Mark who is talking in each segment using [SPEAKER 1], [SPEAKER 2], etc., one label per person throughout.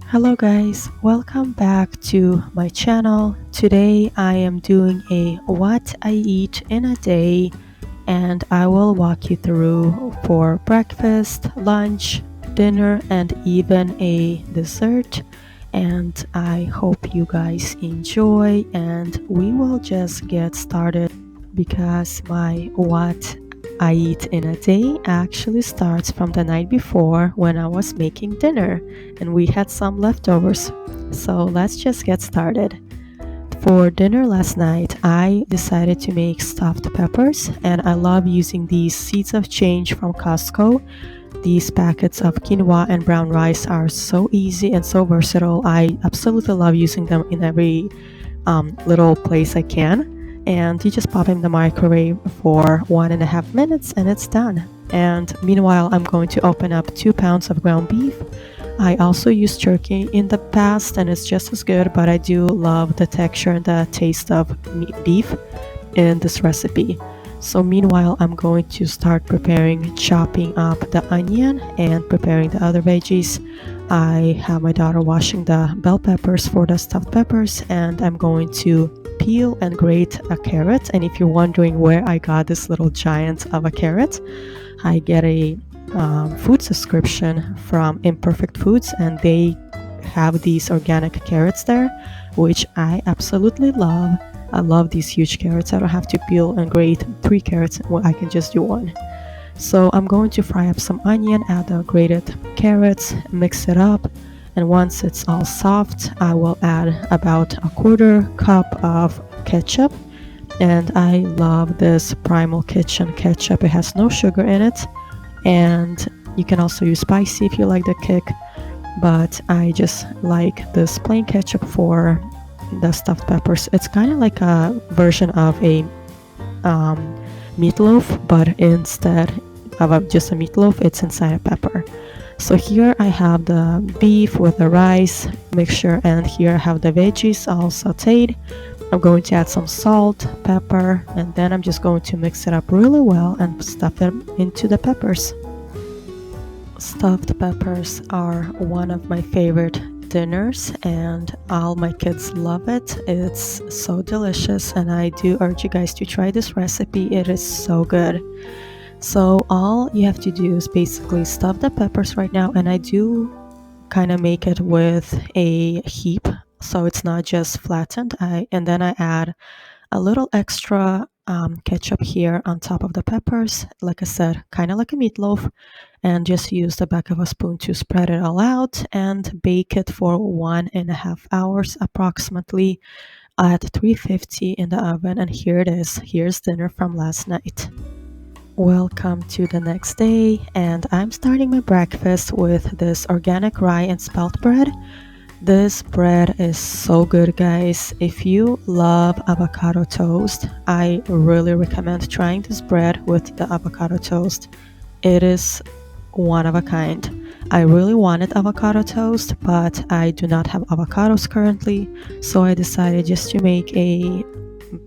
[SPEAKER 1] Hello guys, welcome back to my channel. Today I am doing a what I eat in a day, and I will walk you through for breakfast, lunch, dinner, and even a dessert. And I hope you guys enjoy, and we will just get started because my what I eat in a day actually starts from the night before when I was making dinner and we had some leftovers. So let's just get started. For dinner last night, I decided to make stuffed peppers, and I love using these seeds of change from Costco. These packets of quinoa and brown rice are so easy and so versatile. I absolutely love using them in every little place I can. And you just pop in the microwave for 1.5 minutes and it's done. And meanwhile, I'm going to open up 2 pounds of ground beef. I also used turkey in the past and it's just as good, but I do love the texture and the taste of beef in this recipe. So meanwhile, I'm going to start preparing chopping up the onion and preparing the other veggies. I have my daughter washing the bell peppers for the stuffed peppers, and I'm going to peel and grate a carrot. And if you're wondering where I got this little giant of a carrot, I get a food subscription from Imperfect Foods, and they have these organic carrots there, which I absolutely love. I love these huge carrots. I don't have to peel and grate 3 carrots. Well, I can just do one. So I'm going to fry up some onion, add the grated carrots, mix it up, and once it's all soft, I will add about a quarter cup of ketchup. And I love this Primal Kitchen ketchup. It has no sugar in it, and you can also use spicy if you like the kick, but I just like this plain ketchup for the stuffed peppers. It's kind of like a version of a meatloaf, but instead of just a meatloaf, it's inside a pepper. So here I have the beef with the rice mixture, and here I have the veggies all sauteed. I'm going to add some salt, pepper, and then I'm just going to mix it up really well and stuff them into the peppers. Stuffed peppers are one of my favorite dinners, and all my kids love it. It's so delicious, and I do urge you guys to try this recipe. It is so good. So all you have to do is basically stuff the peppers right now, and I do kind of make it with a heap so it's not just flattened. And then I add a little extra ketchup here on top of the peppers, like I said, kind of like a meatloaf, and just use the back of a spoon to spread it all out and bake it for 1.5 hours approximately at 350 in the oven. And here it is. Here's dinner from last night. Welcome to the next day, and I'm starting my breakfast with this organic rye and spelt bread. This bread is so good, guys. If you love avocado toast, I really recommend trying this bread with the avocado toast. It is one of a kind. I really wanted avocado toast, but I do not have avocados currently, so I decided just to make a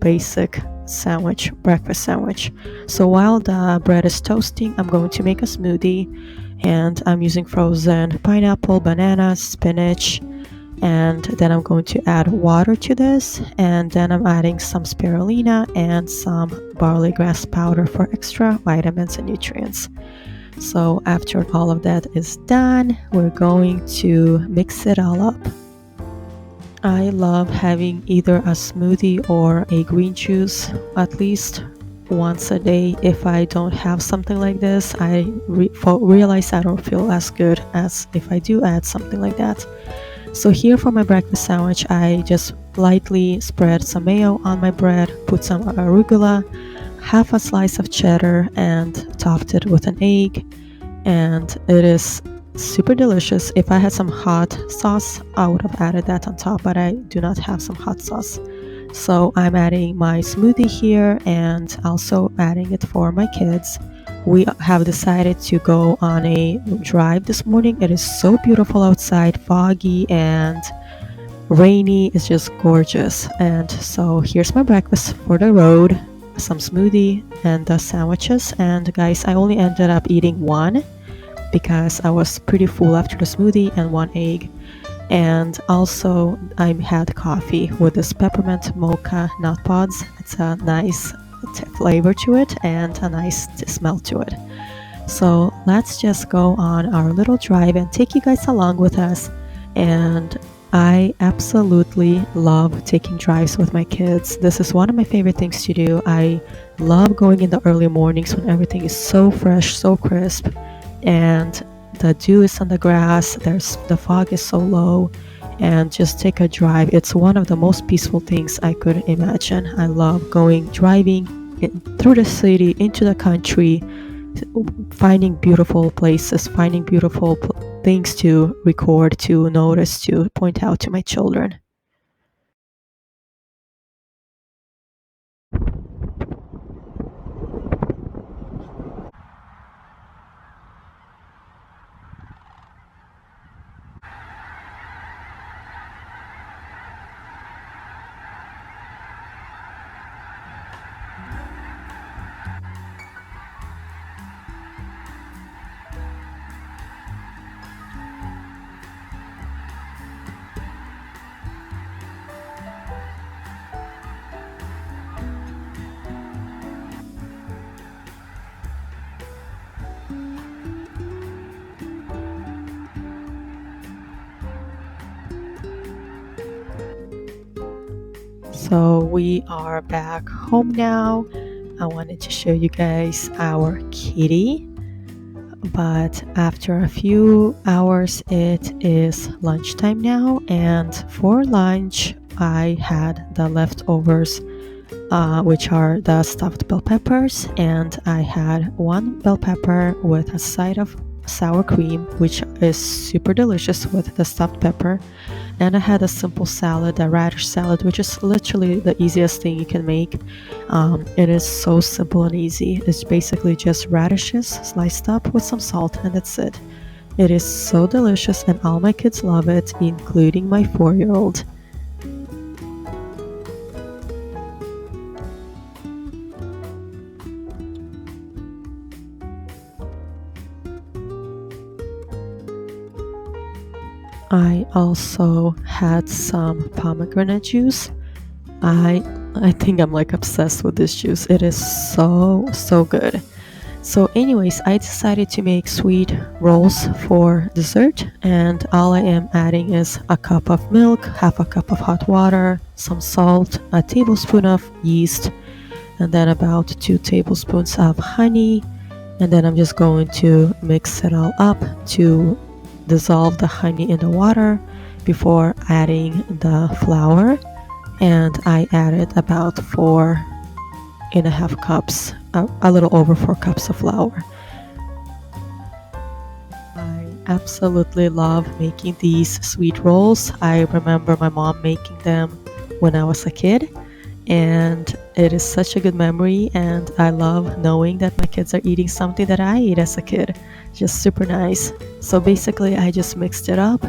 [SPEAKER 1] basic sandwich, breakfast sandwich. So while the bread is toasting, I'm going to make a smoothie, and I'm using frozen pineapple, bananas, spinach, and then I'm going to add water to this, and then I'm adding some spirulina and some barley grass powder for extra vitamins and nutrients. So after all of that is done, we're going to mix it all up. I love having either a smoothie or a green juice at least once a day. If I don't have something like this, I realize I don't feel as good as if I do add something like that. So here for my breakfast sandwich, I just lightly spread some mayo on my bread, put some arugula, half a slice of cheddar, and topped it with an egg. And it is super delicious. If I had some hot sauce, I would have added that on top, but I do not have some hot sauce. So I'm adding my smoothie here and also adding it for my kids. We have decided to go on a drive this morning. It is so beautiful outside, foggy and rainy. It's just gorgeous. And so here's my breakfast for the road, some smoothie and the sandwiches. And guys, I only ended up eating one because I was pretty full after the smoothie and one egg. And also I had coffee with this peppermint mocha nut pods. It's a nice flavor to it and a nice smell to it. So let's just go on our little drive and take you guys along with us. And I absolutely love taking drives with my kids. This is one of my favorite things to do. I love going in the early mornings when everything is so fresh, so crisp, and the dew is on the grass. The fog is so low, and just take a drive. It's one of the most peaceful things I could imagine. I love driving through the city, into the country, finding beautiful places, finding beautiful things to record, to notice, to point out to my children. So we are back home now. I wanted to show you guys our kitty, but after a few hours, it is lunchtime now, and for lunch, I had the leftovers, which are the stuffed bell peppers, and I had one bell pepper with a side of sour cream, which is super delicious with the stuffed pepper. And I had a simple salad, a radish salad, which is literally the easiest thing you can make. It is so simple and easy. It's basically just radishes sliced up with some salt, and that's it. It is so delicious, and all my kids love it, including my 4-year-old. I also had some pomegranate juice. I think I'm like obsessed with this juice. It is so good. So anyways, I decided to make sweet rolls for dessert, and all I am adding is a cup of milk, half a cup of hot water, some salt, a tablespoon of yeast, and then about 2 tablespoons of honey. And then I'm just going to mix it all up to dissolve the honey in the water before adding the flour. And I added about 4.5 cups, a little over 4 cups of flour. I absolutely love making these sweet rolls. I remember my mom making them when I was a kid, and it is such a good memory, and I love knowing that my kids are eating something that I ate as a kid. Just super nice. So basically I just mixed it up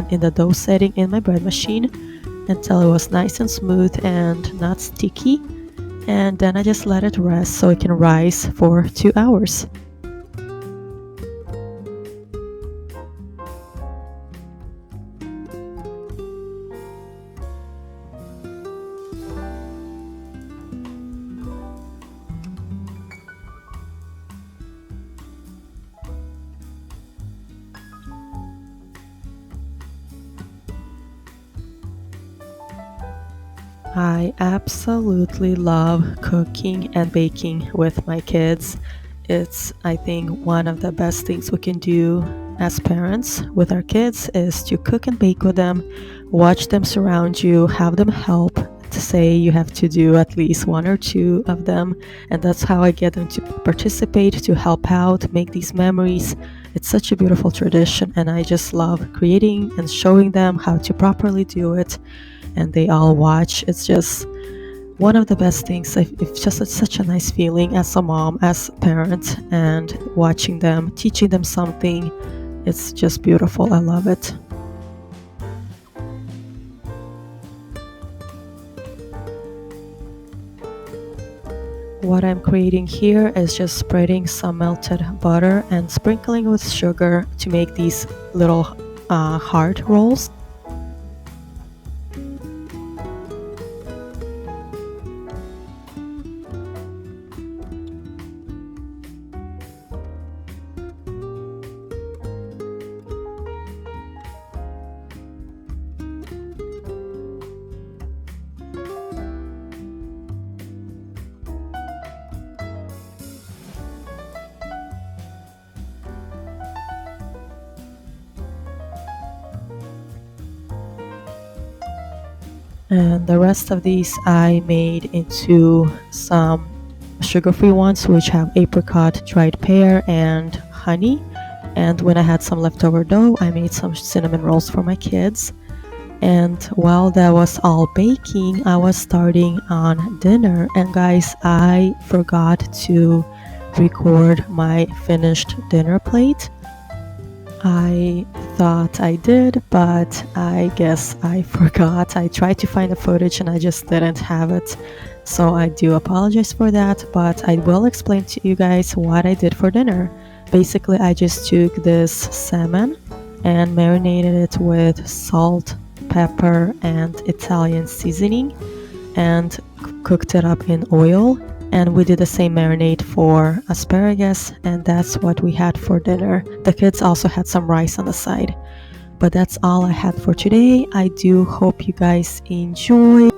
[SPEAKER 1] in the dough setting in my bread machine until it was nice and smooth and not sticky, and then I just let it rest so it can rise for 2 hours. I absolutely love cooking and baking with my kids. It's, I think, one of the best things we can do as parents with our kids is to cook and bake with them, watch them surround you, have them help. To say you have to do at least 1 or 2 of them, and that's how I get them to participate, to help out, make these memories. It's such a beautiful tradition, and I just love creating and showing them how to properly do it, and they all watch. It's just one of the best things. It's just such a nice feeling as a mom, as a parent, and watching them, teaching them something. It's just beautiful. I love it. What I'm creating here is just spreading some melted butter and sprinkling with sugar to make these little heart rolls. And the rest of these I made into some sugar-free ones, which have apricot, dried pear, and honey. And when I had some leftover dough, I made some cinnamon rolls for my kids. And while that was all baking, I was starting on dinner. And guys, I forgot to record my finished dinner plate. I thought I did, but I guess I forgot. I tried to find the footage and I just didn't have it. So I do apologize for that, but I will explain to you guys what I did for dinner. Basically, I just took this salmon and marinated it with salt, pepper, and Italian seasoning and cooked it up in oil. And we did the same marinade for asparagus, and that's what we had for dinner. The kids also had some rice on the side. But that's all I had for today. I do hope you guys enjoy.